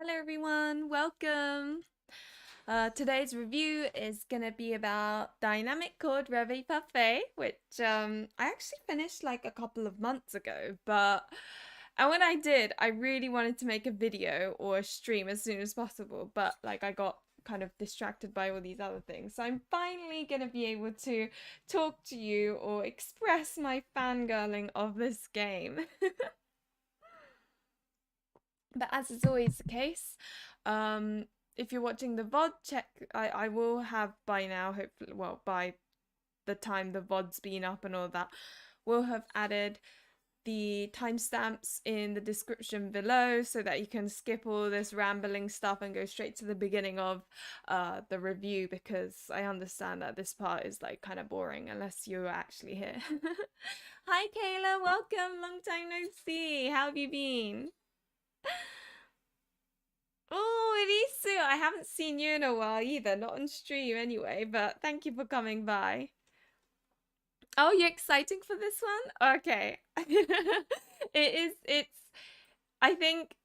Hello everyone, welcome. Today's review is gonna be about Dynamic Chord Reve Parfait, which I actually finished like a couple of months ago, and when I did, I really wanted to make a video or a stream as soon as possible, but like I got kind of distracted by all these other things. So I'm finally gonna be able to talk to you or express my fangirling of this game. But as is always the case, if you're watching the VOD, check. I will have by now, hopefully, well, by the time the VOD's been up and all that, we'll have added the timestamps in the description below so that you can skip all this rambling stuff and go straight to the beginning of the review, because I understand that this part is like kind of boring unless you're actually here. Hi Kayla, welcome, long time no see. How have you been? Oh, Elisu, I haven't seen you in a while either, not on stream anyway, but thank you for coming by. Oh, you're exciting for this one? Okay. I think,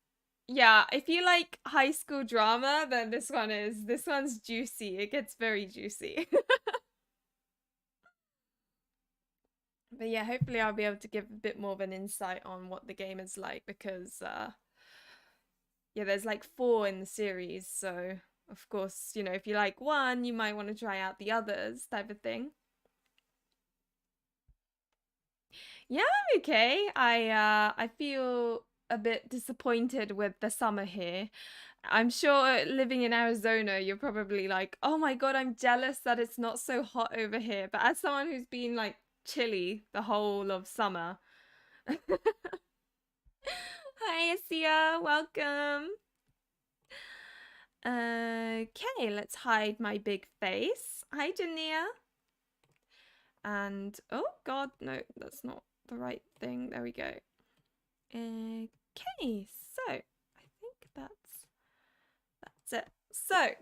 yeah, if you like high school drama, then this one's juicy. It gets very juicy. But yeah, hopefully I'll be able to give a bit more of an insight on what the game is like, because yeah, there's like 4 in the series, so of course, you know, if you like one, you might want to try out the others, type of thing. Yeah, I'm okay. I feel a bit disappointed with the summer here. I'm sure living in Arizona, you're probably like, "Oh my God, I'm jealous that it's not so hot over here." But as someone who's been like chilly the whole of summer. Hi, Asia, welcome. Okay, let's hide my big face. Hi, Jania. And oh God, no, that's not the right thing. There we go. Okay, so I think that's it. So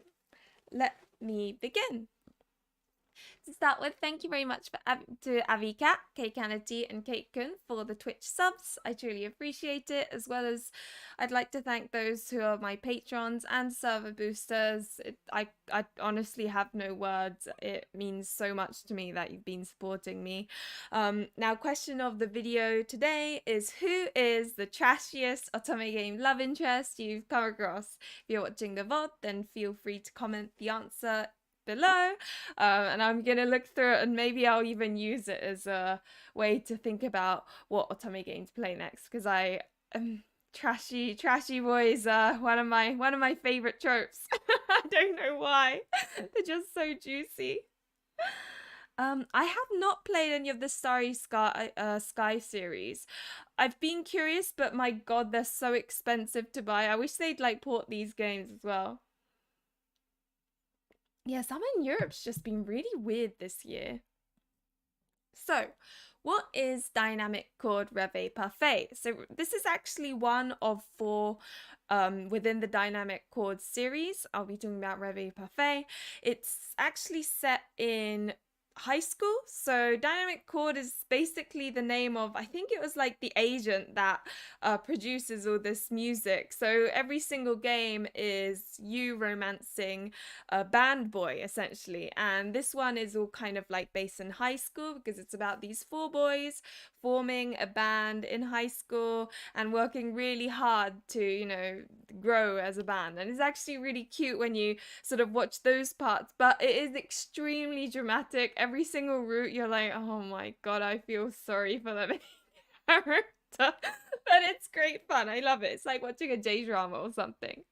let me begin. To start with, thank you very much to Avika, Keikanity, and Kate-kun for the Twitch subs. I truly appreciate it, as well as I'd like to thank those who are my patrons and server boosters. I honestly have no words. It means so much to me that you've been supporting me. Now, question of the video today is, who is the trashiest otome game love interest you've come across? If you're watching the VOD, then feel free to comment the answer below, and I'm gonna look through it, and maybe I'll even use it as a way to think about what otome game to play next, because I trashy boys are one of my favorite tropes. I don't know why. They're just so juicy. I have not played any of the Starry Sky series. I've been curious, but my God, they're so expensive to buy. I wish they'd like port these games as well. Yeah, summer in Europe's just been really weird this year. So, what is Dynamic Chord Reve Parfait? So, this is actually one of 4 within the Dynamic Chord series. I'll be talking about Reve Parfait. It's actually set in high school. So Dynamic Chord is basically the name of, I think it was like the agent that produces all this music. So every single game is you romancing a band boy, essentially. And this one is all kind of like based in high school, because it's about these 4 boys forming a band in high school and working really hard to, you know, grow as a band. And it's actually really cute when you sort of watch those parts, but it is extremely dramatic. Every single route, you're like, oh my God, I feel sorry for the main character. But it's great fun. I love it. It's like watching a J-drama or something.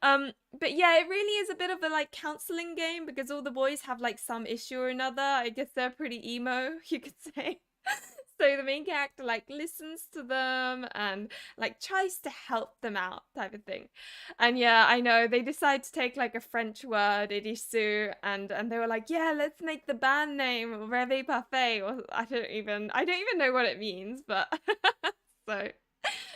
But yeah, it really is a bit of a like counseling game, because all the boys have like some issue or another. I guess they're pretty emo, you could say. So the main character like listens to them and like tries to help them out, type of thing. And yeah, I know they decide to take like a French word, irisu, and they were like, yeah, let's make the band name Reve Parfait, or I don't even know what it means, but so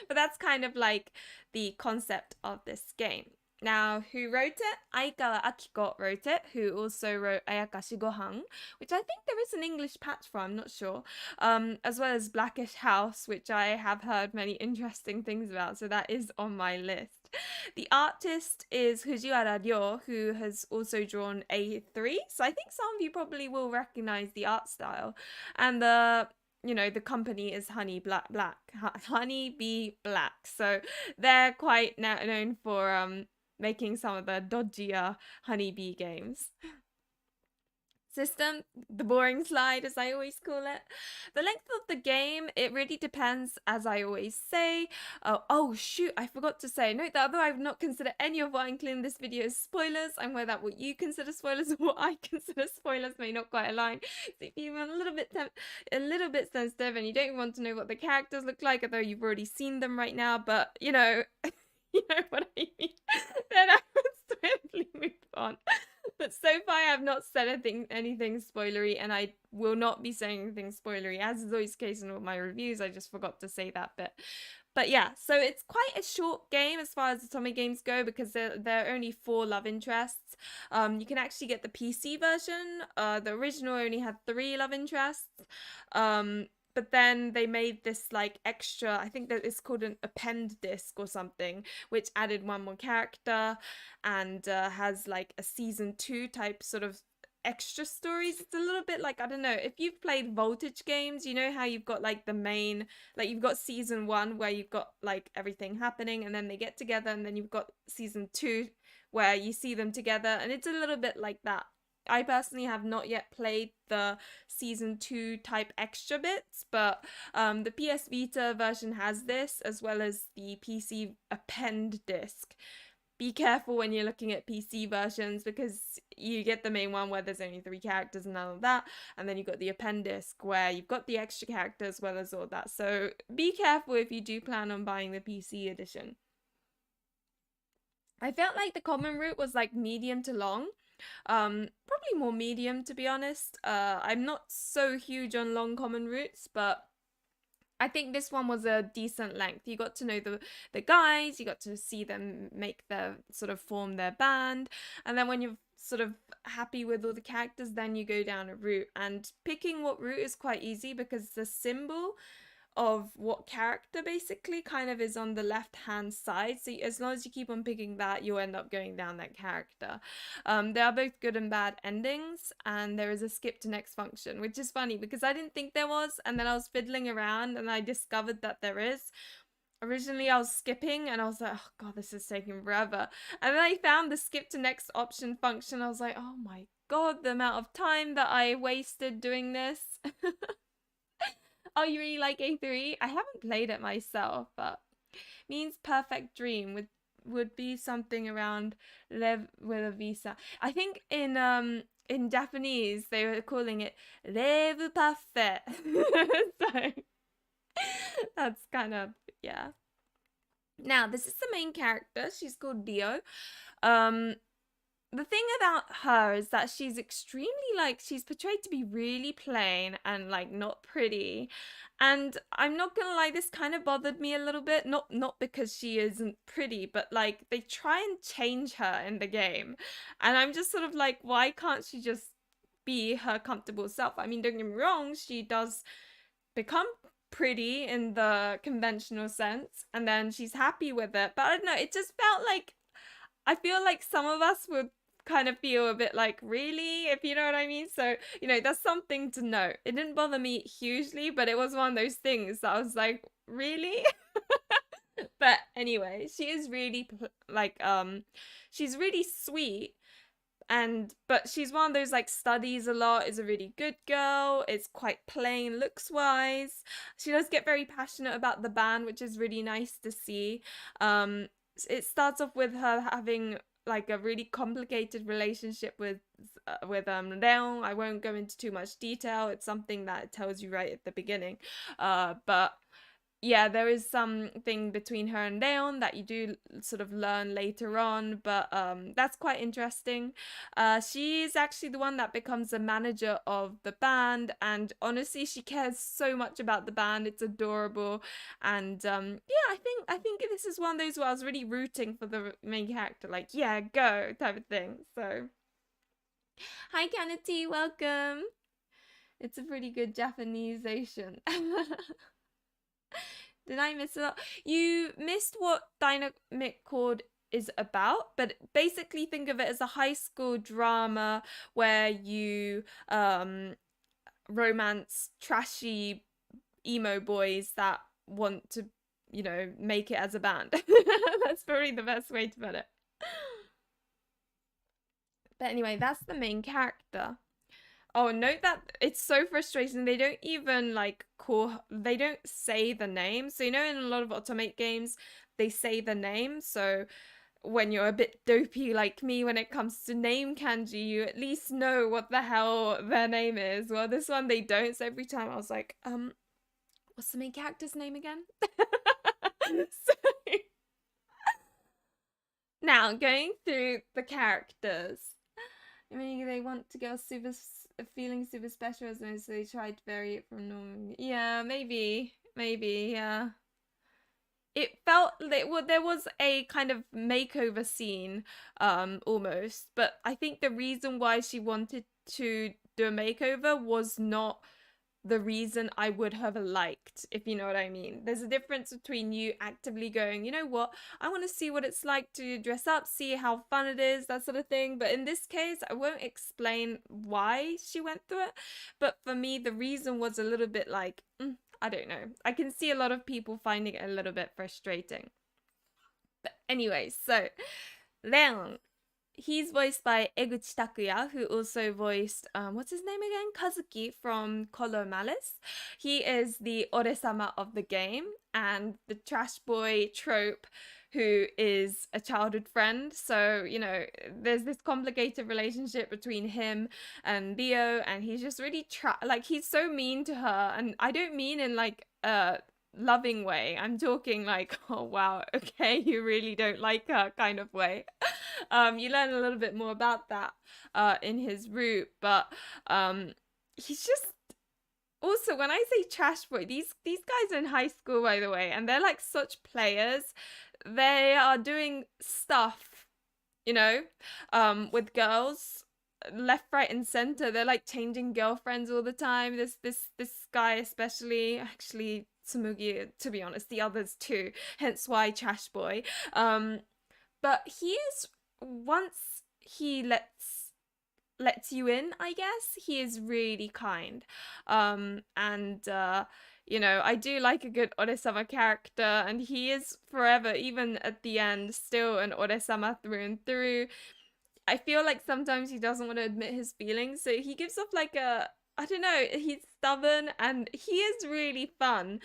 but that's kind of like the concept of this game. Now, who wrote it? Aikawa Akiko wrote it, who also wrote Ayakashi Gohan, which I think there is an English patch for, I'm not sure. As well as Blackish House, which I have heard many interesting things about, so that is on my list. The artist is Fujiwara Ryo, who has also drawn A3, so I think some of you probably will recognize the art style. And the company is Honey Bee Black. So they're quite known for making some of the dodgier honeybee games. System, the boring slide, as I always call it. The length of the game, it really depends, as I always say. Oh shoot, I forgot to say, note that although I've not considered any of what I include in this video as spoilers, I'm aware that what you consider spoilers and what I consider spoilers may not quite align. So if you're a little bit sensitive and you don't want to know what the characters look like, although you've already seen them right now, but you know what I mean, then I would swiftly move on. But so far I have not said anything spoilery, and I will not be saying anything spoilery, as is always the case in all my reviews. I just forgot to say that bit. But yeah, so it's quite a short game as far as Otome games go, because there are only 4 love interests. You can actually get the PC version. The original only had 3 love interests. But then they made this like extra, I think that it's called an append disc or something, which added 1 more character and has like a season 2 type sort of extra stories. It's a little bit like, I don't know, if you've played Voltage games, you know how you've got like the main, like you've got season 1 where you've got like everything happening and then they get together, and then you've got season 2 where you see them together, and it's a little bit like that. I personally have not yet played the season 2 type extra bits, but the PS Vita version has this, as well as the PC append disc. Be careful when you're looking at PC versions, because you get the main one where there's only 3 characters and none of that, and then you've got the append disc where you've got the extra characters as well as all that. So be careful if you do plan on buying the PC edition. I felt like the common route was like medium to long. Probably more medium, to be honest. I'm not so huge on long common routes, but I think this one was a decent length. You got to know the guys, you got to see them make their sort of form their band, and then when you're sort of happy with all the characters, then you go down a route. And picking what route is quite easy, because the symbol of what character basically kind of is on the left hand side, so as long as you keep on picking that, you'll end up going down that character. There are both good and bad endings, and there is a skip to next function, which is funny because I didn't think there was, and then I was fiddling around and I discovered that there is. Originally I was skipping and I was like, oh god, this is taking forever, and then I found the skip to next option function. I was like, oh my god, the amount of time that I wasted doing this. Oh, you really like A3? I haven't played it myself, but means perfect dream would be something around Rêve with a visa. I think in Japanese they were calling it Rêve Parfait. So that's kind of, yeah. Now, this is the main character. She's called Ryo. The thing about her is that she's extremely, like, she's portrayed to be really plain and like not pretty, and I'm not gonna lie, this kind of bothered me a little bit. Not because she isn't pretty, but like they try and change her in the game, and I'm just sort of like, why can't she just be her comfortable self? I mean, don't get me wrong, she does become pretty in the conventional sense, and then she's happy with it, but I don't know, it just felt like, I feel like some of us would kind of feel a bit like, really, if you know what I mean. So, that's something to note. It didn't bother me hugely, but it was one of those things that I was like, really? But anyway, she is really like, she's really sweet, but she's one of those like studies a lot, is a really good girl, is quite plain looks wise. She does get very passionate about the band, which is really nice to see. It starts off with her having like a really complicated relationship with Reon. I won't go into too much detail. It's something that it tells you right at the beginning. But yeah, there is something between her and Leon that you do sort of learn later on, but that's quite interesting. She's actually the one that becomes the manager of the band, and honestly, she cares so much about the band. It's adorable, and yeah, I think this is one of those where I was really rooting for the main character, like yeah, go type of thing. So, hi, Kanati, welcome. It's a pretty good Japanesation. Did I miss it? You missed what Dynamic Chord is about, but basically think of it as a high school drama where you romance trashy emo boys that want to, make it as a band. That's probably the best way to put it. But anyway, that's the main character. Oh, note that it's so frustrating. They don't even they don't say the name. So, in a lot of Automate games, they say the name. So, when you're a bit dopey like me when it comes to name kanji, you at least know what the hell their name is. Well, this one they don't. So, every time I was like, what's the main character's name again? So, now, going through the characters. I mean, they want to go feeling super special, so they tried to vary it from normal. Yeah, maybe, yeah. It felt like, well, there was a kind of makeover scene, almost, but I think the reason why she wanted to do a makeover was not the reason I would have liked, if you know what I mean. There's a difference between you actively going, you know what, I want to see what it's like to dress up, see how fun it is, that sort of thing. But in this case, I won't explain why she went through it. But for me, the reason was a little bit like, I don't know. I can see a lot of people finding it a little bit frustrating. But anyway, so Reon, he's voiced by Eguchi Takuya, who also voiced what's his name again? Kazuki from Color Malice. He is the Ore-sama of the game and the trash boy trope who is a childhood friend. So, there's this complicated relationship between him and Leo, and he's just really he's so mean to her, and I don't mean in loving way. I'm talking like, oh wow, okay, you really don't like her kind of way. You learn a little bit more about that in his route, but he's just also, when I say trash boy, these guys are in high school, by the way, and they're like such players. They are doing stuff, with girls left, right, and center. They're like changing girlfriends all the time. This guy especially, actually Tsumugi, to be honest, the others too. Hence why trash boy. But he is, once he lets you in, I guess, he is really kind. And I do like a good Ore-sama character, and he is forever, even at the end, still an Ore-sama through and through. I feel like sometimes he doesn't want to admit his feelings, so he gives off I don't know, he's stubborn and he is really fun.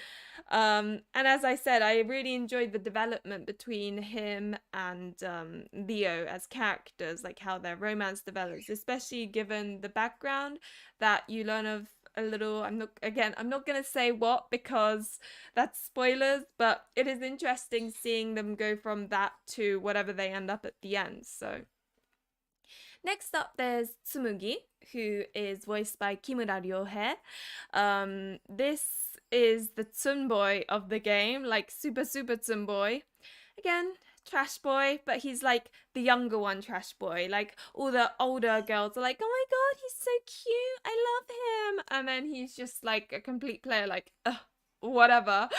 And as I said, I really enjoyed the development between him and Leo as characters, like how their romance develops, especially given the background that you learn of a little. I'm not gonna say what because that's spoilers, but it is interesting seeing them go from that to whatever they end up at the end. So next up, there's Tsumugi, who is voiced by Kimura Ryohei. This is the Tsunboy of the game, like super, super Tsunboy. Again, trash boy, but he's like the younger one trash boy. Like all the older girls are like, oh my god, he's so cute, I love him. And then he's just like a complete player, like, ugh, whatever,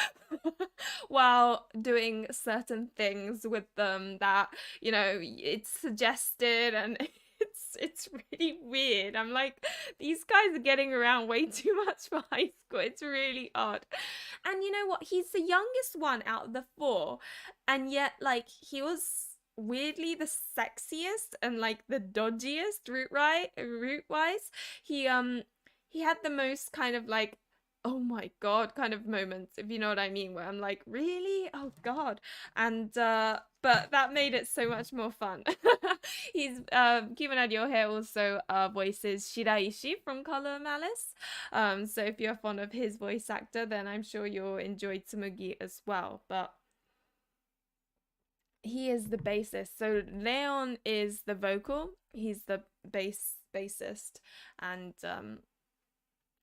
while doing certain things with them that, it's suggested, and it's really weird. I'm like, these guys are getting around way too much for high school. It's really odd. And you know what? He's the youngest one out of the four, and yet he was weirdly the sexiest and the dodgiest route wise. He had the most kind of oh my god kind of moments, if you know what I mean, where I'm like, really? Oh god. And but that made it so much more fun. He's Kimura Ryohei also voices Shiraishi from Color Malice. So if you're fond of his voice actor, then I'm sure you'll enjoy Tsumugi as well. But he is the bassist. So Reon is the vocal. He's the bassist. And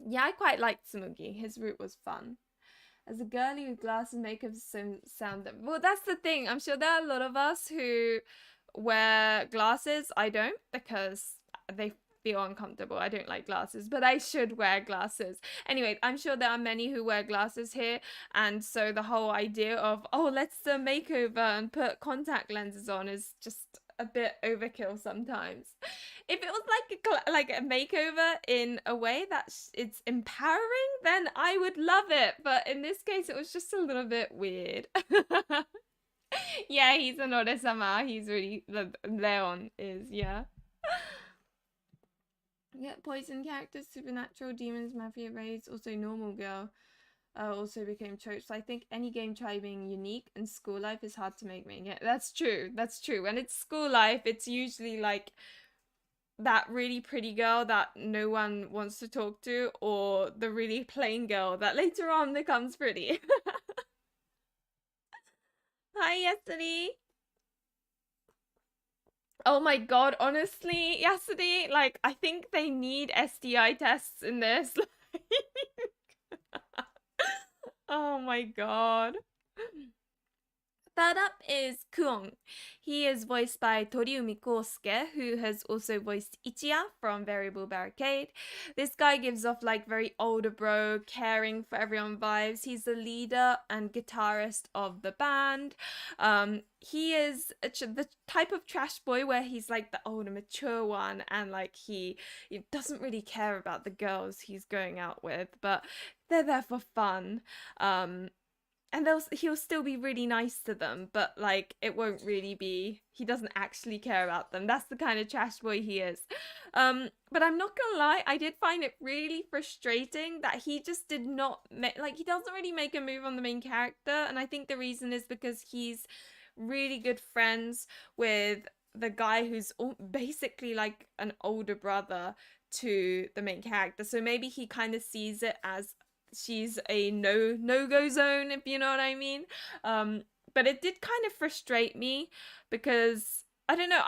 yeah, I quite liked Tsumugi. His route was fun. As a girlie with glasses, makeup sound. Well, that's the thing. I'm sure there are a lot of us who wear glasses. I don't, because they feel uncomfortable. I don't like glasses, but I should wear glasses. Anyway, I'm sure there are many who wear glasses here, and so the whole idea of, oh, let's do a makeover and put contact lenses on is just a bit overkill sometimes. If it was like a makeover in a way that it's empowering, then I would love it. But in this case, it was just a little bit weird. Yeah, he's an Ore-sama. He's really Reon is, yeah. Yeah, poison characters, supernatural, demons, mafia raids, also normal girl. Also became tropes. So I think any game try being unique, and school life is hard to make me. Yeah, that's true. That's true. When it's school life, it's usually like that really pretty girl that no one wants to talk to, or the really plain girl that later on becomes pretty. Hi, Yasuri. Oh my god, honestly, Yasuri, like, I think they need STI tests in this. Oh my god. Third up is Kuon. He is voiced by Toriumi Kousuke, who has also voiced Ichiya from Variable Barricade. This guy gives off like very older bro, caring for everyone vibes. He's the leader and guitarist of the band. He is the type of trash boy where he's like the older, mature one, and like he doesn't really care about the girls he's going out with, but they're there for fun. And he'll still be really nice to them, but like it won't really be, he doesn't actually care about them. That's the kind of trash boy he is. But I'm not gonna lie, I did find it really frustrating that he just did not like, he doesn't really make a move on the main character, and I think the reason is because he's really good friends with the guy who's basically like an older brother to the main character. So maybe he kind of sees it as she's a no-go zone, if you know what I mean. But it did kind of frustrate me because I don't know,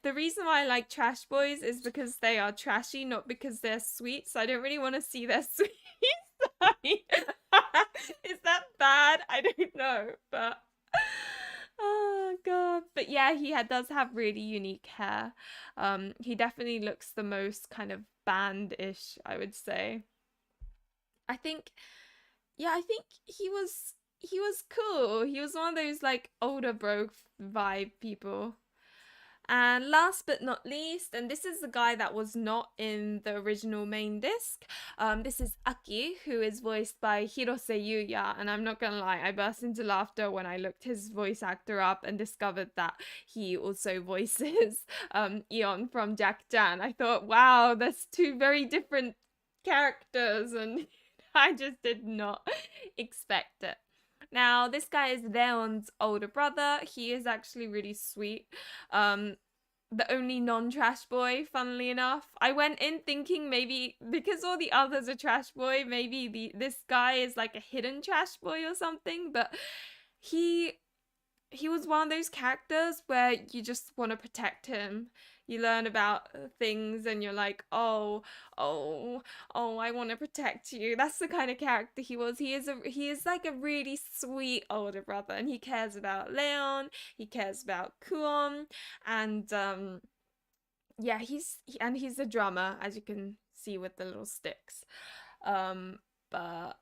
the reason why I like trash boys is because they are trashy, not because they're sweet. So I don't really want to see their sweet side. Is that bad? I don't know, but oh god. But yeah, he does have really unique hair. He definitely looks the most kind of band-ish, I would say. I think, yeah, I think he was cool. He was one of those like older bro vibe people. And last but not least, and this is the guy that was not in the original main disc, this is Aki, who is voiced by Hirose Yuuya. And I'm not gonna lie, I burst into laughter when I looked his voice actor up and discovered that he also voices Eon from Jack-chan. I thought, wow, that's two very different characters, and I just did not expect it. Now, this guy is Reon's older brother. He is actually really sweet. The only non-trash boy, funnily enough. I went in thinking maybe because all the others are trash boy, maybe this guy is like a hidden trash boy or something, but he was one of those characters where you just want to protect him. You learn about things and you're like, oh, I want to protect you. That's the kind of character he was. He is like a really sweet older brother, and he cares about Reon, he cares about Kuon, and yeah, he's a drummer, as you can see with the little sticks. But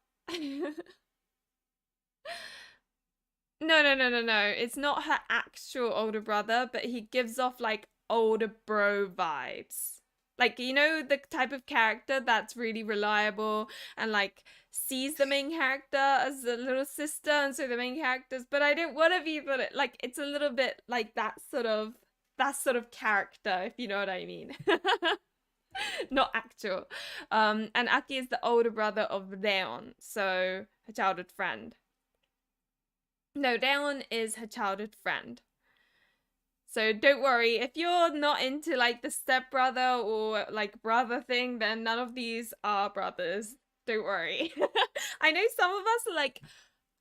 no. It's not her actual older brother, but he gives off like older bro vibes. Like, you know, the type of character that's really reliable and like sees the main character as a little sister, and so the main characters, but I don't want to be, but like it's a little bit like that sort of character, if you know what I mean. Not actual. And Aki is the older brother of Reon, so her childhood friend. No, Reon is her childhood friend. So don't worry, if you're not into like the stepbrother or like brother thing, then none of these are brothers. Don't worry. I know some of us are like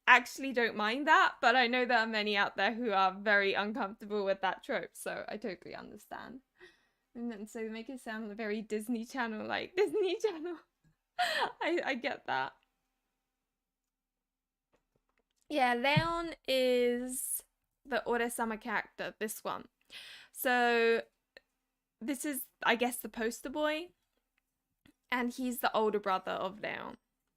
actually don't mind that, but I know there are many out there who are very uncomfortable with that trope, so I totally understand. And then so make it sound very Disney Channel, like Disney Channel. I get that. Yeah, Leon is the Ore-sama character, this one. So this is, I guess, the poster boy, and he's the older brother of Leon.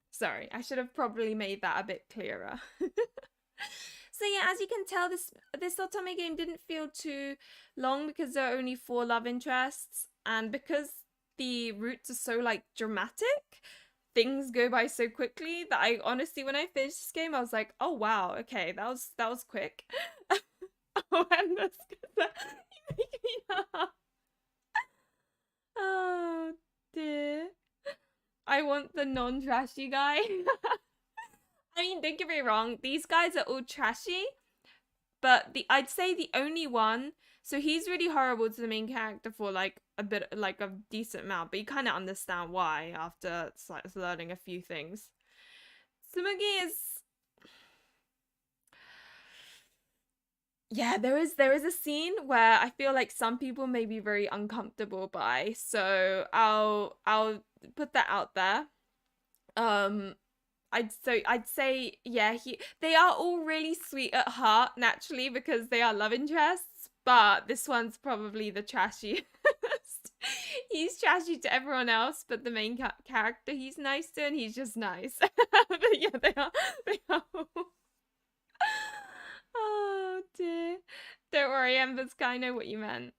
Sorry, I should have probably made that a bit clearer. So yeah, as you can tell, this Otome game didn't feel too long because there are only 4 love interests, and because the routes are so like dramatic, things go by so quickly that I honestly, when I finished this game, I was like, oh wow, okay, that was quick. Oh, and that's good. You make me laugh. Oh dear. I want the non-trashy guy. I mean, don't get me wrong, these guys are all trashy, but I'd say the only one, so he's really horrible to the main character for like a bit, like a decent amount, but you kind of understand why after learning a few things. Tsumugi is, yeah, there is a scene where I feel like some people may be very uncomfortable by, so I'll put that out there. I'd say yeah, they are all really sweet at heart naturally because they are love interests, but this one's probably the trashiest. He's trashy to everyone else, but the main character he's nice to, and he's just nice. But yeah, they are. They are. Oh dear. Don't worry, Embers. I know what you meant.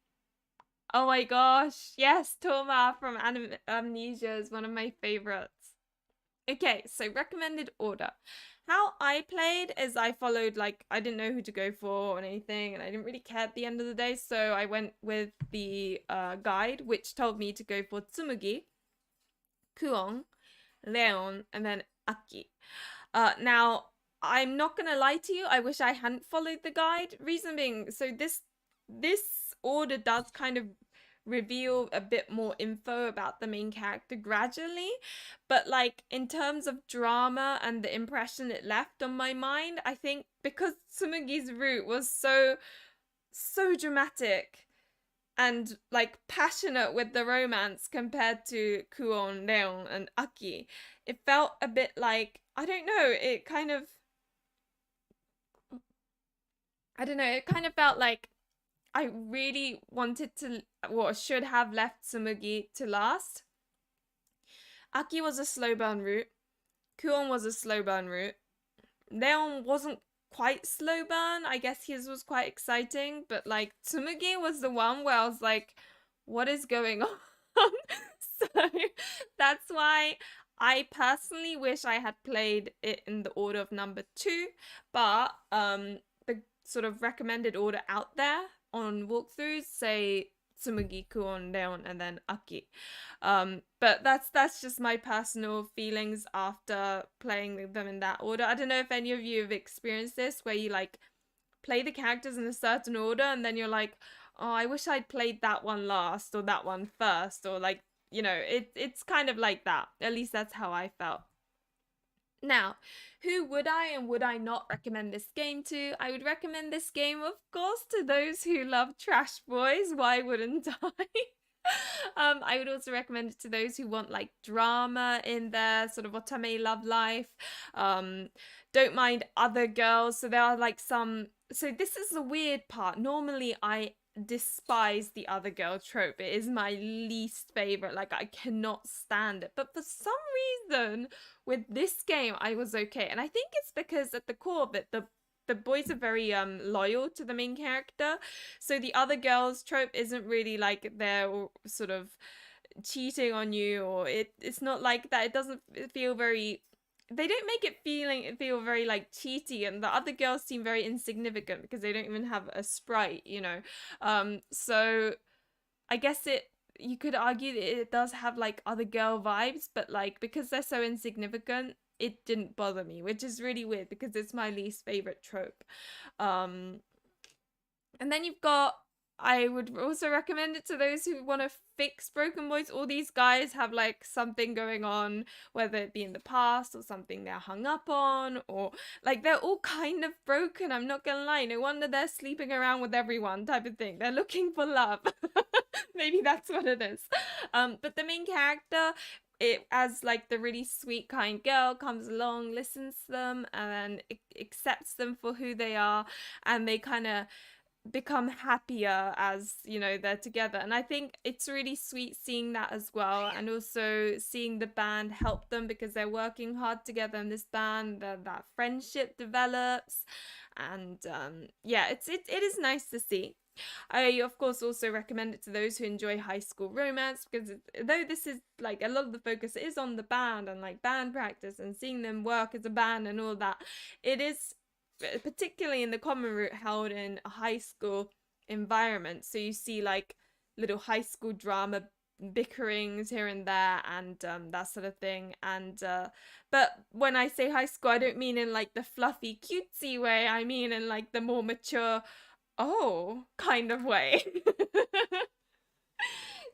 Oh my gosh, yes, Toma from Amnesia is one of my favorites. Okay, so recommended order. How I played is I followed, like, I didn't know who to go for or anything, and I didn't really care at the end of the day, so I went with the guide, which told me to go for Tsumugi, Kuon, Reon, and then Aki. Now, I'm not gonna lie to you, I wish I hadn't followed the guide. Reason being, so this order does kind of reveal a bit more info about the main character gradually, but like in terms of drama and the impression it left on my mind, I think because Tsumugi's route was so dramatic and like passionate with the romance compared to Kuon, Reon, and Aki, it felt a bit like, I don't know, it kind of felt like I really wanted to, or should have left Tsumugi to last. Aki was a slow burn route. Kuon was a slow burn route. Reon wasn't quite slow burn. I guess his was quite exciting, but like Tsumugi was the one where I was like, what is going on? So that's why I personally wish I had played it in the order of number 2, but the sort of recommended order out there on walkthroughs say Tsumugi, Kuon, Reon, and then Aki. But that's just my personal feelings after playing them in that order. I don't know if any of you have experienced this, where you like play the characters in a certain order and then you're like, oh, I wish I'd played that one last or that one first, or like, you know, it's kind of like that. At least that's how I felt. Now, who would I and would I not recommend this game to? I would recommend this game, of course, to those who love Trash Boys. Why wouldn't I? I would also recommend it to those who want like drama in their sort of otome love life. Don't mind other girls. So there are like some. So this is the weird part. Normally, I despise the other girl trope. It is my least favorite. Like, I cannot stand it. But for some reason, with this game, I was okay. And I think it's because at the core of it, the boys are very loyal to the main character. So the other girls trope isn't really like they're sort of cheating on you, or it's not like that. It doesn't feel very, they don't make it feel very like cheaty, and the other girls seem very insignificant because they don't even have a sprite, you know. So I guess you could argue that it does have like other girl vibes, but like because they're so insignificant, it didn't bother me, which is really weird because it's my least favorite trope. um and then you've got, I would also recommend it to those who want to fix broken boys. All these guys have like something going on, whether it be in the past or something they're hung up on, or like they're all kind of broken. I'm not gonna lie. No wonder they're sleeping around with everyone, type of thing. They're looking for love. Maybe that's what it is. But the main character, it as like the really sweet kind girl, comes along, listens to them, and then accepts them for who they are, and they kind of become happier as, you know, they're together. And I think it's really sweet seeing that as well, and also seeing the band help them because they're working hard together in this band, that friendship develops. And yeah, it is nice to see. I of course also recommend it to those who enjoy high school romance, because though this is like a lot of the focus is on the band and like band practice and seeing them work as a band and all that, it is particularly in the common route held in a high school environment. So you see like little high school drama bickerings here and there, and that sort of thing. And but when I say high school, I don't mean in like the fluffy cutesy way. I mean in like the more mature, oh, kind of way.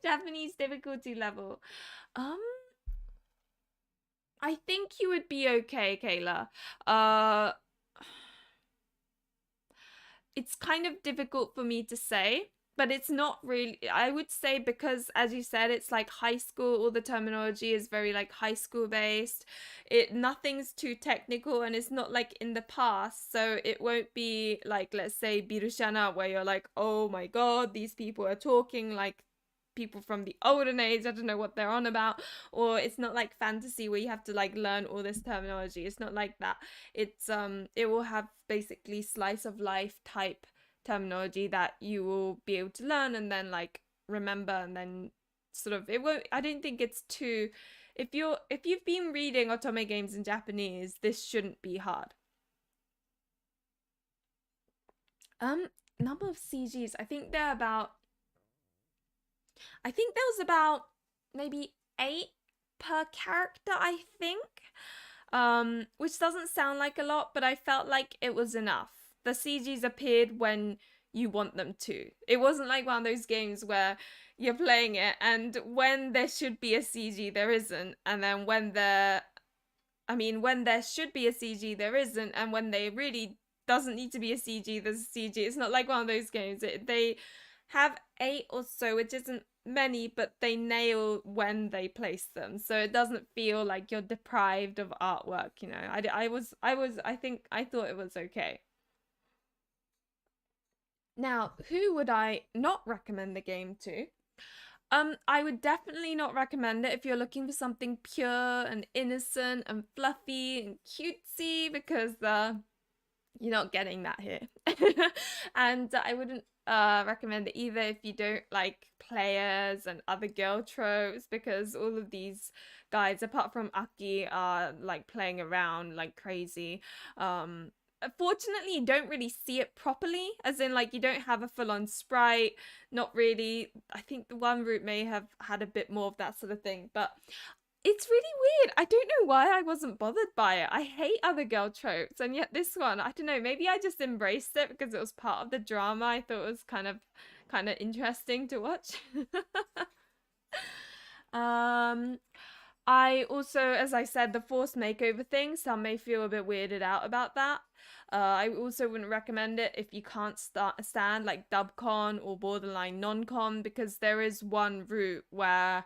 Japanese difficulty level. I think you would be okay, Kayla. It's kind of difficult for me to say, but it's not really, I would say, because as you said, it's like high school, all the terminology is very like high school based. Nothing's too technical, and it's not like in the past, so it won't be like, let's say, Birushana, where you're like, oh my god, these people are talking like people from the olden age, I don't know what they're on about. Or it's not like fantasy where you have to like learn all this terminology. It's not like that. It's it will have basically slice of life type terminology that you will be able to learn and then like remember, and then sort of, it won't, I don't think it's too, if you've been reading otome games in Japanese, this shouldn't be hard. Number of CGs, I think there was about maybe 8 per character, I think. Which doesn't sound like a lot, but I felt like it was enough. The CGs appeared when you want them to. It wasn't like one of those games where you're playing it and when there should be a CG, there isn't. And then when there should be a CG, there isn't. And when they really doesn't need to be a CG, there's a CG. It's not like one of those games. They have 8 or so, which isn't many, but they nail when they place them, so it doesn't feel like you're deprived of artwork, you know. I thought it was okay. Now, who would I not recommend the game to? I would definitely not recommend it if you're looking for something pure and innocent and fluffy and cutesy, because you're not getting that here. And I wouldn't recommend it either if you don't like players and other girl tropes, because all of these guys, apart from Aki, are like playing around like crazy. Fortunately, you don't really see it properly, as in like you don't have a full-on sprite, not really. I think the one route may have had a bit more of that sort of thing, but it's really weird. I don't know why I wasn't bothered by it. I hate other girl tropes, and yet this one, I don't know, maybe I just embraced it because it was part of the drama. I thought it was kind of interesting to watch. um I also, as I said, the forced makeover thing, some may feel a bit weirded out about that. I also wouldn't recommend it if you can't stand like dubcon or borderline non-con, because there is one route where,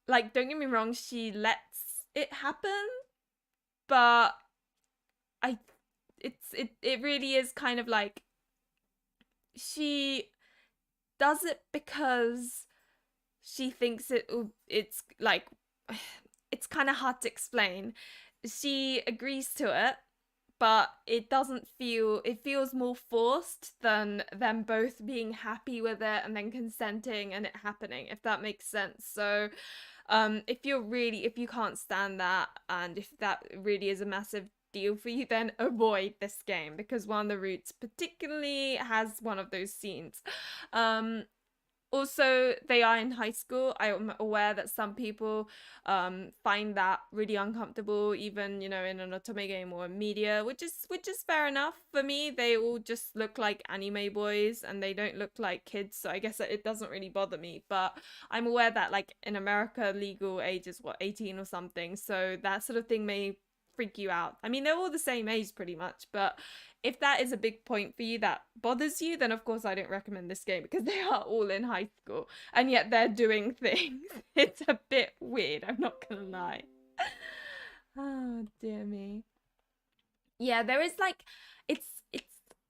like, don't get me wrong, she lets it happen, but it really is kind of like she does it because she thinks it's like, it's kind of hard to explain. She agrees to it, but it feels more forced than them both being happy with it and then consenting and it happening, if that makes sense. So if you can't stand that, and if that really is a massive deal for you, then avoid this game, because one of the routes particularly has one of those scenes. Also, they are in high school. I am aware that some people find that really uncomfortable, even, you know, in an otome game or media, which is fair enough. For me, they all just look like anime boys and they don't look like kids, so I guess it doesn't really bother me. But I'm aware that, like, in America, legal age is what, 18 or something, so that sort of thing may freak you out. I mean, they're all the same age pretty much, but if that is a big point for you that bothers you, then of course I don't recommend this game because they are all in high school and yet they're doing things. It's a bit weird, I'm not gonna lie. Oh dear me. Yeah, there is like it's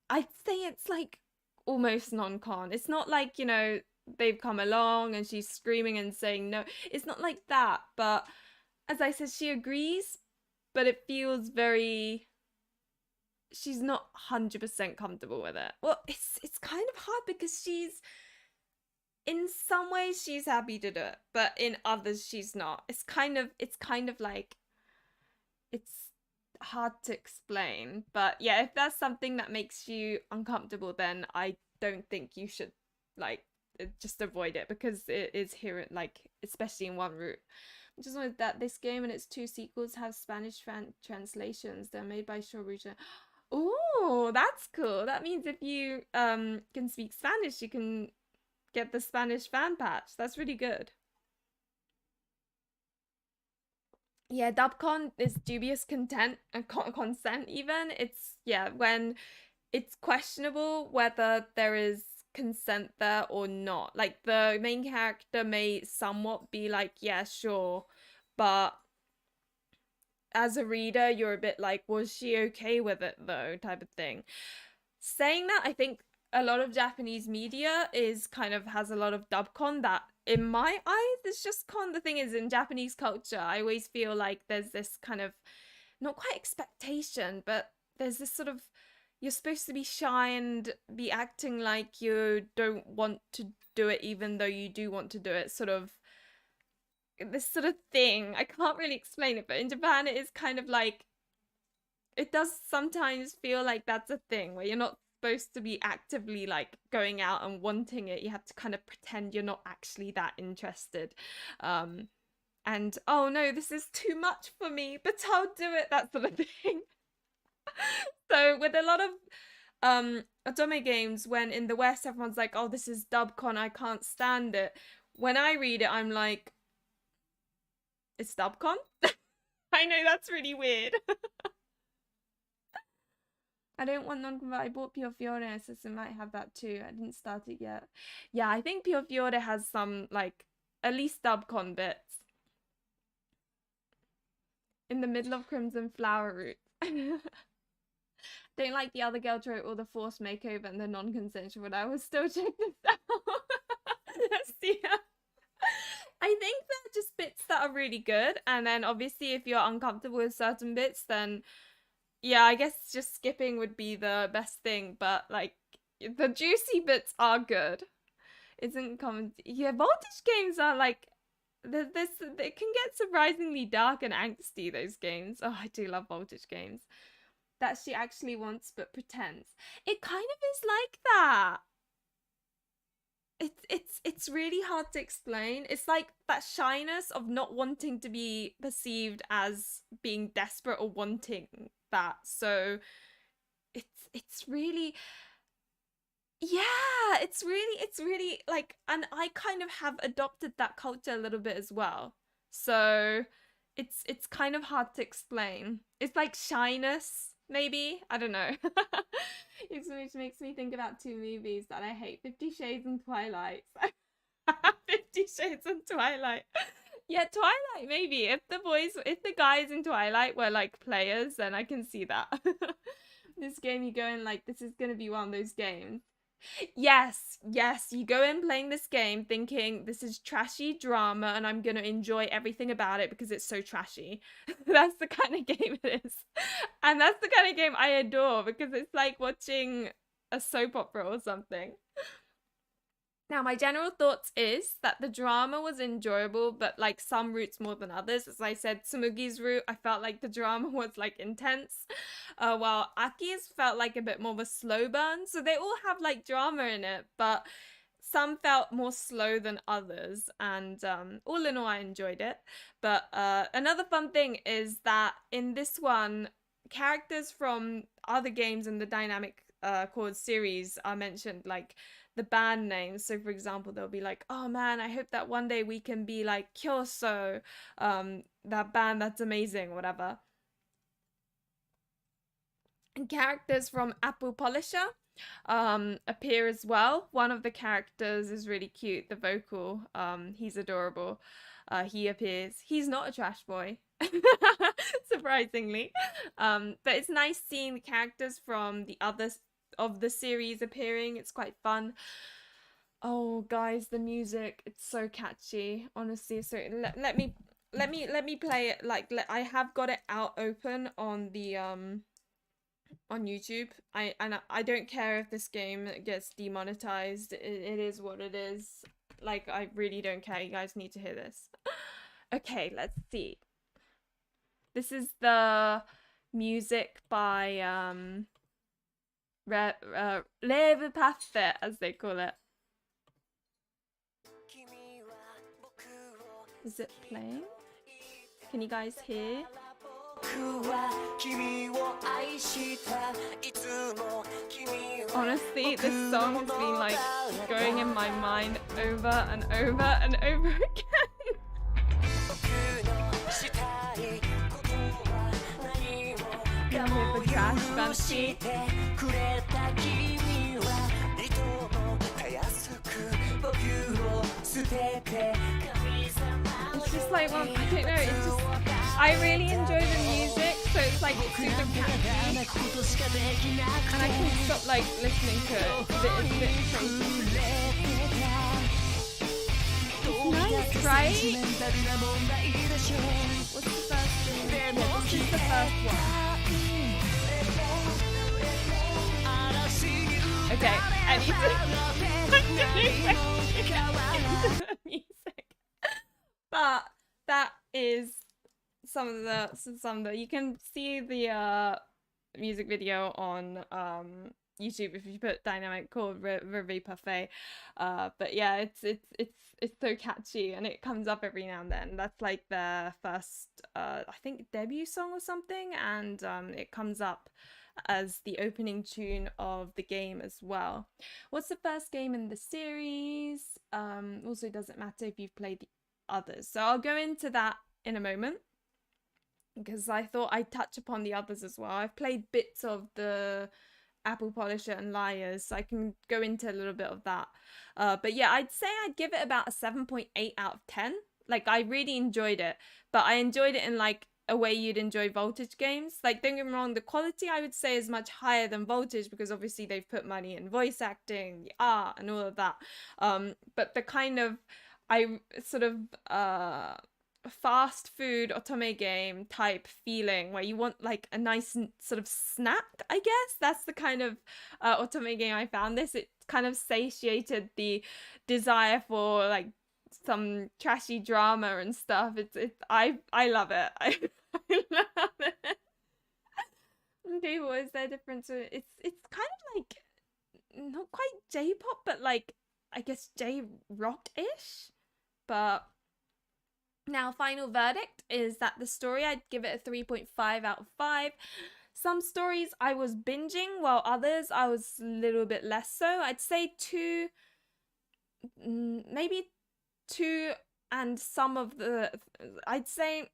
I'd say it's like almost non-con. It's not like, you know, they've come along and she's screaming and saying no. It's not like that, but as I said, she agrees, but it feels very, she's not 100% comfortable with it. Well, it's kind of hard because she's, in some ways she's happy to do it, but in others she's not. It's kind of like, it's hard to explain. But yeah, if that's something that makes you uncomfortable, then I don't think you should, like, just avoid it because it is here, like, especially in one route. I just wanted that this game and its two sequels have Spanish translations. They're made by Shoruja. Oh, that's cool. That means if you can speak Spanish, you can get the Spanish fan patch. That's really good. Yeah, dubcon is dubious content and consent even. It's, yeah, when it's questionable whether there is consent there or not. Like, the main character may somewhat be like, yeah, sure, but as a reader, you're a bit like, was she okay with it though, type of thing. Saying that, I think a lot of Japanese media is kind of has a lot of dubcon that, in my eyes, it's just con. The thing is, in Japanese culture, I always feel like there's this kind of, not quite expectation, but there's this sort of, you're supposed to be shy and be acting like you don't want to do it even though you do want to do it, sort of, this sort of thing. I can't really explain it, but in Japan it is kind of like, it does sometimes feel like that's a thing where you're not supposed to be actively like going out and wanting it. You have to kind of pretend you're not actually that interested. And oh no, this is too much for me, but I'll do it, that sort of thing. So with a lot of otome games, when in the West everyone's like, oh, this is dubcon, I can't stand it. When I read it, I'm like, it's dubcon? I know that's really weird. I don't want non-convert. I bought Pure Fiore, so it might have that too. I didn't start it yet. Yeah, I think Pure Fiore has some, like, at least dubcon bits. In the middle of Crimson Flower route. Don't like the other girl trope or the forced makeover and the non-consensual, but I was still checking this out. Yeah. I think they're just bits that are really good, and then obviously if you're uncomfortable with certain bits, then yeah, I guess just skipping would be the best thing, but like, the juicy bits are good. Isn't common. Yeah, voltage games are like, this, they can get surprisingly dark and angsty, those games. Oh, I do love voltage games. That she actually wants but pretends. It kind of is like that. It's really hard to explain. It's like that shyness of not wanting to be perceived as being desperate or wanting that. So it's really, yeah, it's really like, and I kind of have adopted that culture a little bit as well. So it's kind of hard to explain. It's like shyness, maybe. I don't know. Which makes me think about two movies that I hate: 50 Shades and Twilight. 50 Shades and Twilight. Yeah, Twilight, maybe. If the guys in Twilight were like players, then I can see that. This game, you go in like, this is gonna be one of those games. Yes, you go in playing this game thinking this is trashy drama and I'm gonna enjoy everything about it because it's so trashy. That's the kind of game it is. And that's the kind of game I adore because it's like watching a soap opera or something. Now, my general thoughts is that the drama was enjoyable, but like some routes more than others. As I said, Tsumugi's route, I felt like the drama was like intense, while Aki's felt like a bit more of a slow burn. So they all have like drama in it, but some felt more slow than others, and all in all, I enjoyed it. But another fun thing is that in this one, characters from other games in the Dynamic Chord series are mentioned, like the band names. So, for example, they'll be like, "Oh man, I hope that one day we can be like Kyoso, that band that's amazing," whatever. And characters from Apple Polisher appear as well. One of the characters is really cute, the vocal. He's adorable. He appears. He's not a trash boy, surprisingly. But it's nice seeing the characters from the others of the series appearing. It's quite fun. Oh, guys, the music, it's so catchy, honestly. So let me play it. Like, I have got it out open on the on YouTube. I don't care if this game gets demonetized. It is what it is. Like, I really don't care. You guys need to hear this. Okay, let's see. This is the music by Reve Parfait, as they call it. Is it playing? Can you guys hear? Honestly, this song has been like going in my mind over and over and over again. You hear the crash banshee. It's just like, well, I don't know, it's just, I really enjoy the music, so it's like super catchy, and I can't stop like listening to it. It's a bit crazy. It's nice, right? What's the first thing? Yeah, this is the first one. Okay, I need to the music. But that is some of the you can see the music video on YouTube if you put Dynamic Chord Reve Parfait. But yeah, it's so catchy, and it comes up every now and then. That's like their first I think debut song or something, and it comes up as the opening tune of the game as well. What's the first game in the series? Also doesn't matter if you've played the others. So I'll go into that in a moment, because I thought I'd touch upon the others as well. I've played bits of the Apple Polisher and Liars, so I can go into a little bit of that. But yeah, I'd say I'd give it about a 7.8 out of 10. Like, I really enjoyed it, but I enjoyed it in like a way you'd enjoy Voltage games. Like, don't get me wrong, the quality I would say is much higher than Voltage, because obviously they've put money in voice acting, the art, and all of that. But the kind of fast food otome game type feeling where you want like a nice sort of snack, I guess. That's the kind of otome game I found this. It kind of satiated the desire for like some trashy drama and stuff. I love it. I love it. Okay, what is their difference? It's kind of like not quite J-pop, but like I guess J-rock-ish. But now, final verdict is that the story, I'd give it a 3.5 out of 5. Some stories I was binging, while others I was a little bit less so. I'd say 2, maybe 2, and I'd say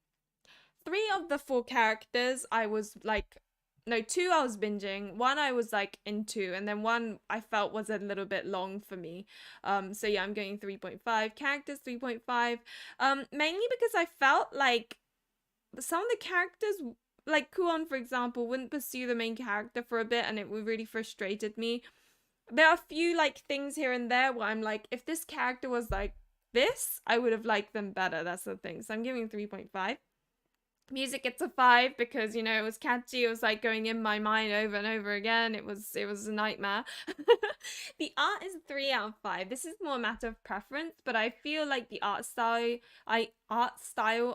3 of the 4 characters I was like, no, 2 I was binging, 1 I was like into, and then 1 I felt was a little bit long for me. So yeah, I'm going 3.5. Characters 3.5. Mainly because I felt like some of the characters, like Kuon for example, wouldn't pursue the main character for a bit, and it really frustrated me. There are a few like things here and there where I'm like, if this character was like this, I would have liked them better. That's the thing. So I'm giving 3.5. Music gets a 5 because, you know, it was catchy. It was like going in my mind over and over again. It was a nightmare. The art is 3 out of 5. This is more a matter of preference, but I feel like the art style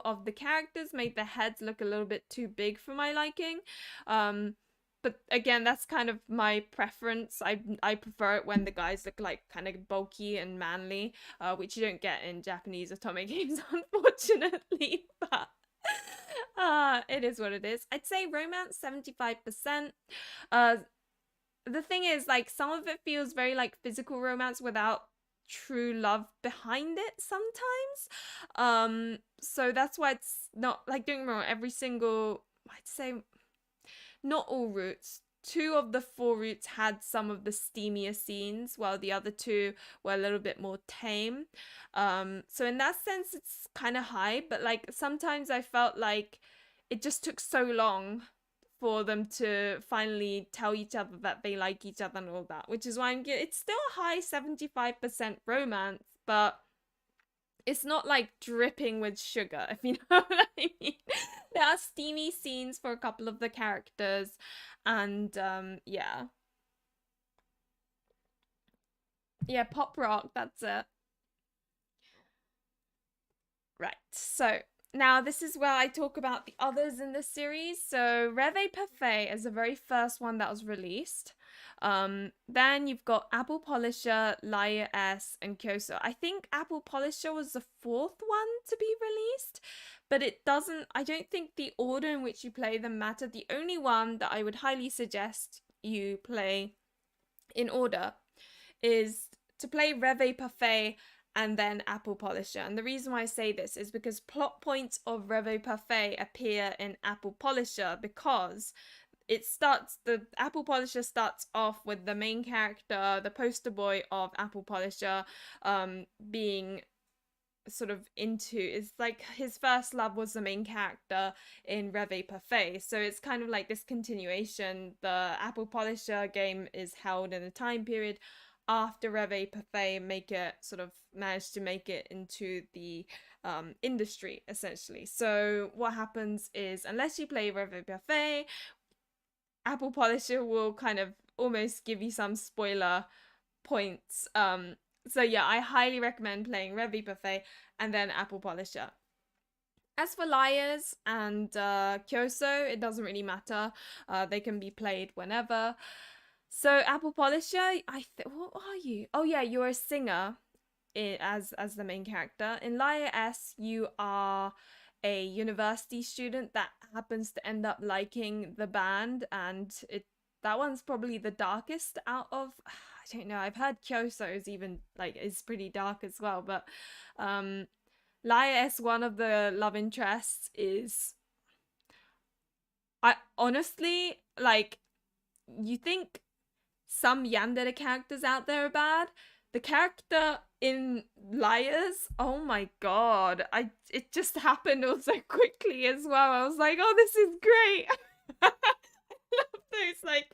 of the characters made the heads look a little bit too big for my liking. But but again, that's kind of my preference. I prefer it when the guys look like kind of bulky and manly, which you don't get in Japanese otome games, unfortunately. But it is what it is. I'd say romance 75%. Uh, the thing is, like, some of it feels very like physical romance without true love behind it sometimes. So that's why it's not like, don't get me wrong, every single, I'd say not all routes. Two of the four routes had some of the steamier scenes, while the other two were a little bit more tame. So in that sense, it's kind of high, but like sometimes I felt like it just took so long for them to finally tell each other that they like each other and all that, which is why it's still a high 75% romance, but it's not like dripping with sugar, if you know what I mean. There are steamy scenes for a couple of the characters, and yeah. Yeah, pop rock, that's it. Right, so now this is where I talk about the others in the series. So Reve Parfait is the very first one that was released. Then you've got Apple Polisher, Laia S, and Kyoso. I think Apple Polisher was the fourth one to be released, but it doesn't, I don't think the order in which you play them matter. The only one that I would highly suggest you play in order is to play Reve Parfait and then Apple Polisher. And the reason why I say this is because plot points of Reve Parfait appear in Apple Polisher, because the Apple Polisher starts off with the main character, the poster boy of Apple Polisher, being sort of into, it's like his first love was the main character in Reve Parfait. So it's kind of like this continuation. The Apple Polisher game is held in a time period after Reve Parfait managed to make it into the industry, essentially. So what happens is, unless you play Reve Parfait, Apple Polisher will kind of almost give you some spoiler points. So yeah, I highly recommend playing Reve Parfait and then Apple Polisher. As for Liars and Kyoso, it doesn't really matter. They can be played whenever. So Apple Polisher, what are you? Oh yeah, you're a singer as the main character. In Laia S, you are a university student that happens to end up liking the band, and that one's probably the darkest out of, I don't know, I've heard Kyoso is pretty dark as well, but Laia S, one of the love interests, is, I honestly, like, you think some yandere characters out there are bad. The character in Liars, oh my god, it just happened all so quickly as well. I was like, oh, this is great. I love those like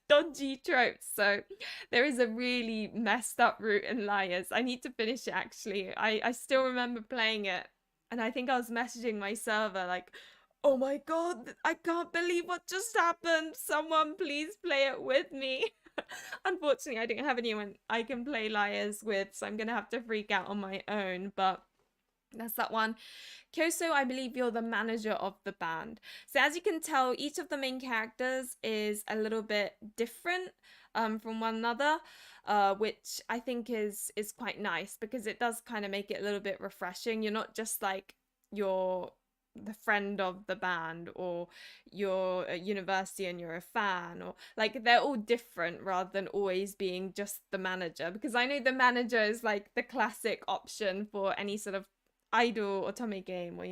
dodgy tropes. So there is a really messed up route in Liars. I need to finish it actually. I still remember playing it, and I think I was messaging my server like, oh my god, I can't believe what just happened. Someone please play it with me. Unfortunately, I don't have anyone I can play Liars with, so I'm gonna have to freak out on my own, but that's that one. Kyoso, I believe you're the manager of the band. So as you can tell, each of the main characters is a little bit different from one another, which I think is quite nice, because it does kind of make it a little bit refreshing. You're not just like the friend of the band, or you're at university and you're a fan, or like they're all different rather than always being just the manager, because I know the manager is like the classic option for any sort of idol otome game, or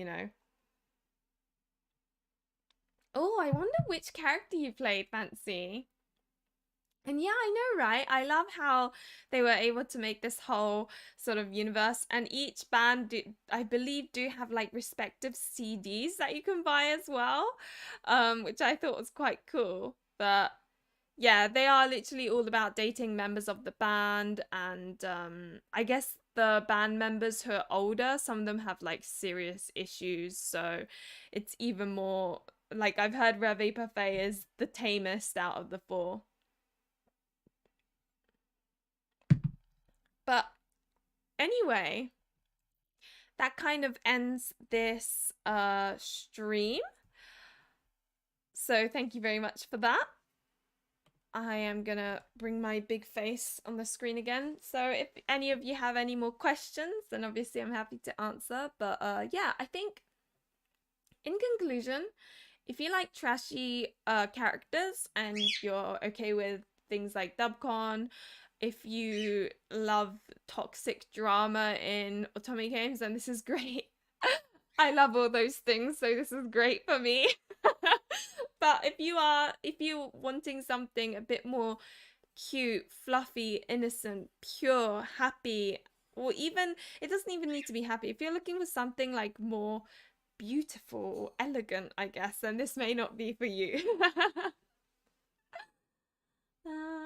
oh, I wonder which character you played, Fancy. And yeah, I know, right? I love how they were able to make this whole sort of universe, and each band, I believe, do have like respective CDs that you can buy as well, which I thought was quite cool. But yeah, they are literally all about dating members of the band, and I guess the band members who are older, some of them have like serious issues, so it's even more like, I've heard Reve Parfait is the tamest out of the four. But anyway, that kind of ends this stream. So thank you very much for that. I am gonna bring my big face on the screen again. So if any of you have any more questions, then obviously I'm happy to answer. But yeah, I think in conclusion, if you like trashy characters and you're okay with things like dubcon, if you love toxic drama in otome games, then this is great. I love all those things, so this is great for me. But if you're wanting something a bit more cute, fluffy, innocent, pure, happy, or even it doesn't even need to be happy. If you're looking for something like more beautiful or elegant, I guess, then this may not be for you.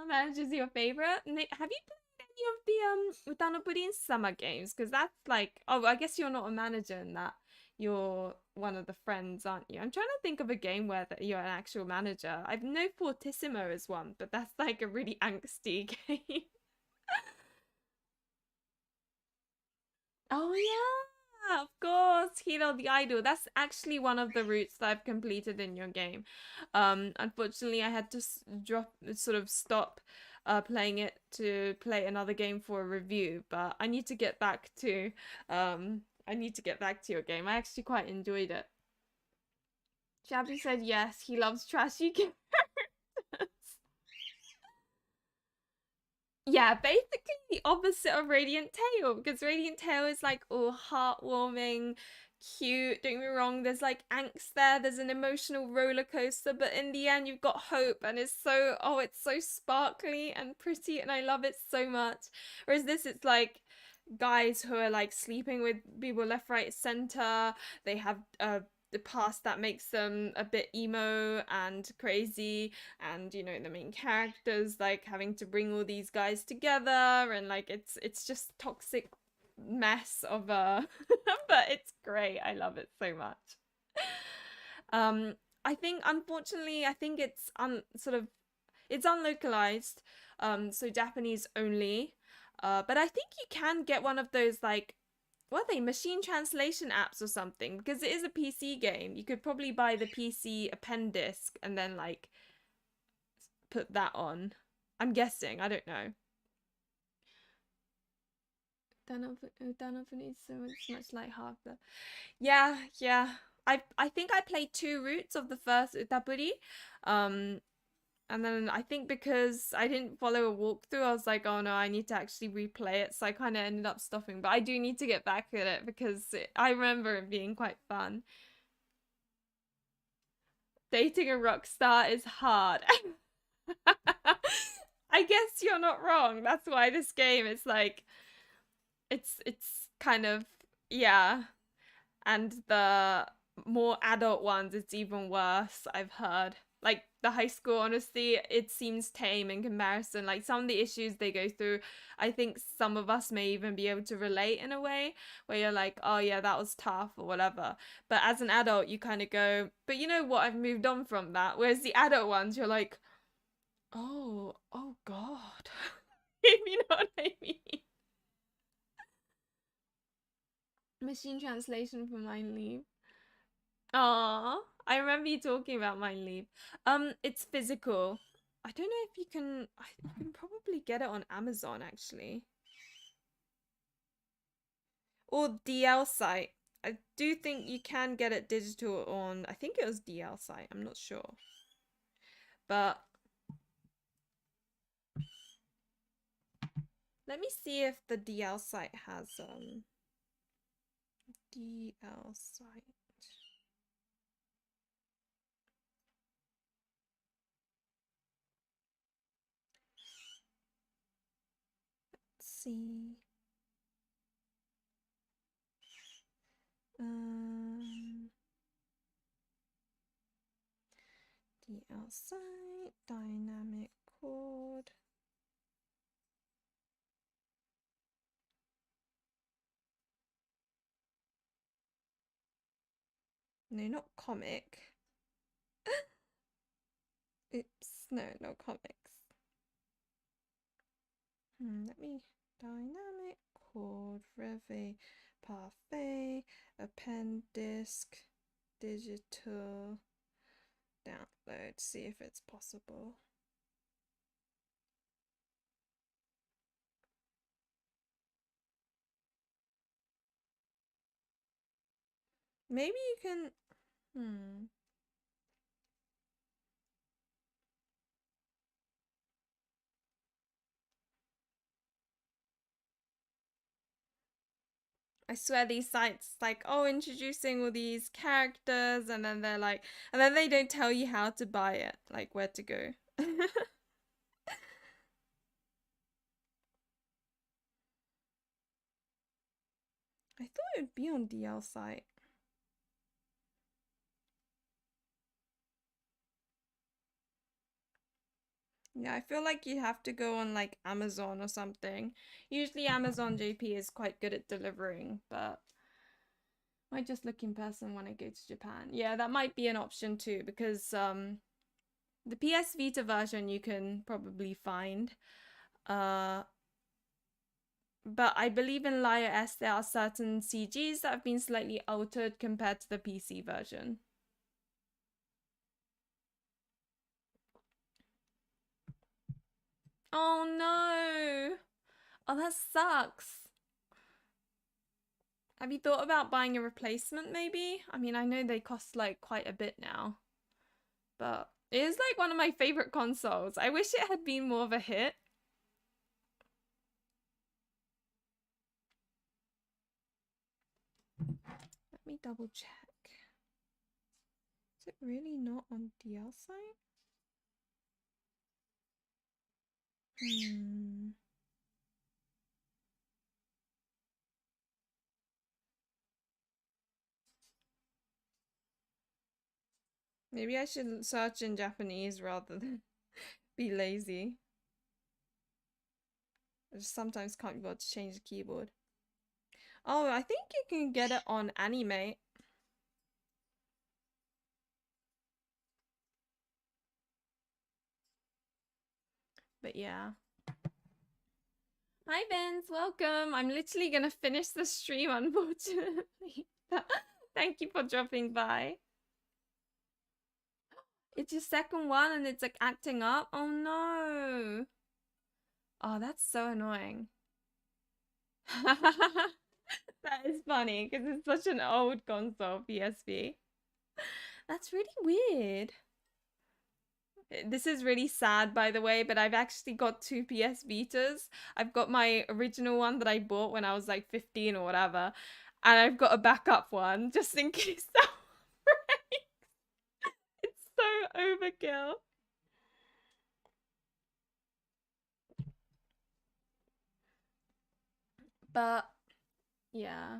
Manager's your favorite? Have you played any of the Utanoburi summer games? Because that's like, oh, I guess you're not a manager in that. You're one of the friends, aren't you? I'm trying to think of a game where you're an actual manager. I know Fortissimo is one, but that's like a really angsty game. Oh yeah, of course, Hero the Idol. That's actually one of the routes that I've completed in your game. Unfortunately, I had to sort of stop playing it to play another game for a review, but I need to get back to your game. I actually quite enjoyed it. Shabby said yes, he loves trashy games. Yeah, basically the opposite of Radiant Tail, because Radiant Tail is like all heartwarming, cute. Don't get me wrong, there's like angst there, there's an emotional roller coaster, but in the end you've got hope, and it's so, oh, it's so sparkly and pretty, and I love it so much. Whereas this, it's like guys who are like sleeping with people left, right, center. They have the past that makes them a bit emo and crazy, and you know the main characters like having to bring all these guys together, and like it's just toxic mess of a but it's great. I love it so much. um I think unfortunately I think it's sort of it's unlocalized, so Japanese only. But I think you can get one of those like what are they, machine translation apps or something, because it is a PC game. You could probably buy the PC appendix and then like put that on. I'm guessing. I don't know. Danofuni is so much like half the. Yeah, yeah. I think I played 2 routes of the first Utaburi. Um, And then I think because I didn't follow a walkthrough, I was like, oh no, I need to actually replay it. So I kind of ended up stopping. But I do need to get back at it because I remember it being quite fun. Dating a rock star is hard. I guess you're not wrong. That's why this game is like, it's kind of, yeah. And the more adult ones, it's even worse, I've heard. Like the high school, honestly, it seems tame in comparison. Like some of the issues they go through, I think some of us may even be able to relate in a way where you're like, oh yeah, that was tough or whatever. But as an adult, you kind of go, but you know what, I've moved on from that. Whereas the adult ones, you're like, oh God. If you know what I mean. Machine translation for Mind Leave. Aw, I remember you talking about Mind Leave. It's physical. I don't know if you can. You can probably get it on Amazon actually, or DL site. I do think you can get it digital on. I think it was DL site. I'm not sure, but let me see if the DL site has DL site. Let's see. DL site, Dynamic Chord. No, not comic. Oops, no, not comics. Let me Dynamic Chord Reve Parfait Appendix Digital download. See if it's possible. Maybe you can... I swear these sites like, oh, introducing all these characters, and then they're like, and then they don't tell you how to buy it, like where to go. I thought it would be on DL site. Yeah, I feel like you have to go on like Amazon or something. Usually Amazon JP is quite good at delivering, but I might just look in person when I go to Japan. Yeah, that might be an option too, because the PS Vita version you can probably find. But I believe in Lyra S there are certain CGs that have been slightly altered compared to the PC version. Oh no! Oh, that sucks. Have you thought about buying a replacement maybe? I mean, I know they cost like quite a bit now. But it is like one of my favorite consoles. I wish it had been more of a hit. Let me double check. Is it really not on DL site? Maybe I should search in Japanese rather than be lazy. I just sometimes can't be bothered to change the keyboard. Oh, I think you can get it on Anime. But yeah. Hi Vince, welcome. I'm literally gonna finish the stream, unfortunately. Thank you for dropping by. It's your second one and it's like acting up? Oh no. Oh, that's so annoying. That is funny because it's such an old console, PSP. That's really weird. This is really sad, by the way, but I've actually got two PS Vitas. I've got my original one that I bought when I was like 15 or whatever, and I've got a backup one just in case that breaks. It's so overkill. But yeah.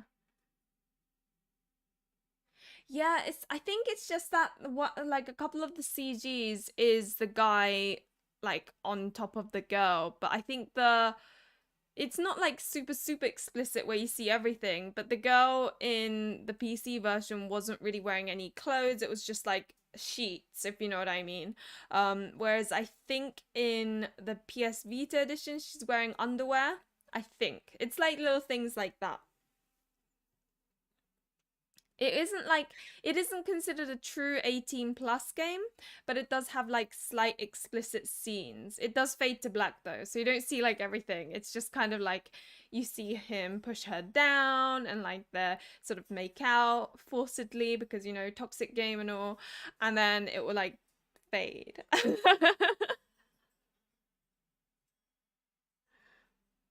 Yeah, I think it's just that what like a couple of the CGs is the guy like on top of the girl, but I think it's not like super explicit where you see everything, but the girl in the PC version wasn't really wearing any clothes. It was just like sheets, if you know what I mean. Whereas I think in the PS Vita edition she's wearing underwear. I think it's like little things like that. It isn't considered a true 18 plus game, but it does have like slight explicit scenes. It does fade to black though, so you don't see like everything. It's just kind of like you see him push her down and like they sort of make out forcedly because you know toxic game and all, and then it will like fade.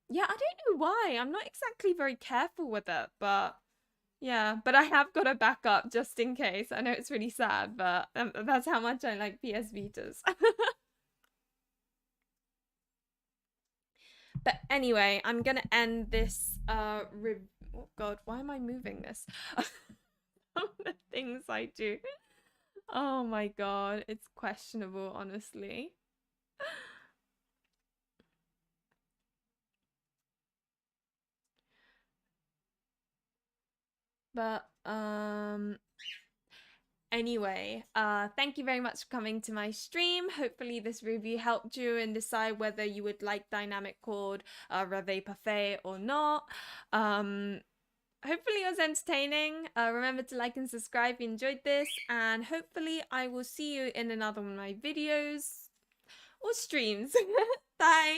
Yeah, I don't know why. I'm not exactly very careful with it, but yeah, but I have got a backup just in case. I know it's really sad, but that's how much I like PS Vitas. But anyway, I'm gonna end this oh god, why am I moving this? The things I do. Oh my god, it's questionable, honestly. But anyway, thank you very much for coming to my stream. Hopefully this review helped you and decide whether you would like Dynamic Chord Reve Parfait or not. Hopefully it was entertaining. Remember to like and subscribe if you enjoyed this, and hopefully I will see you in another one of my videos or streams. Bye!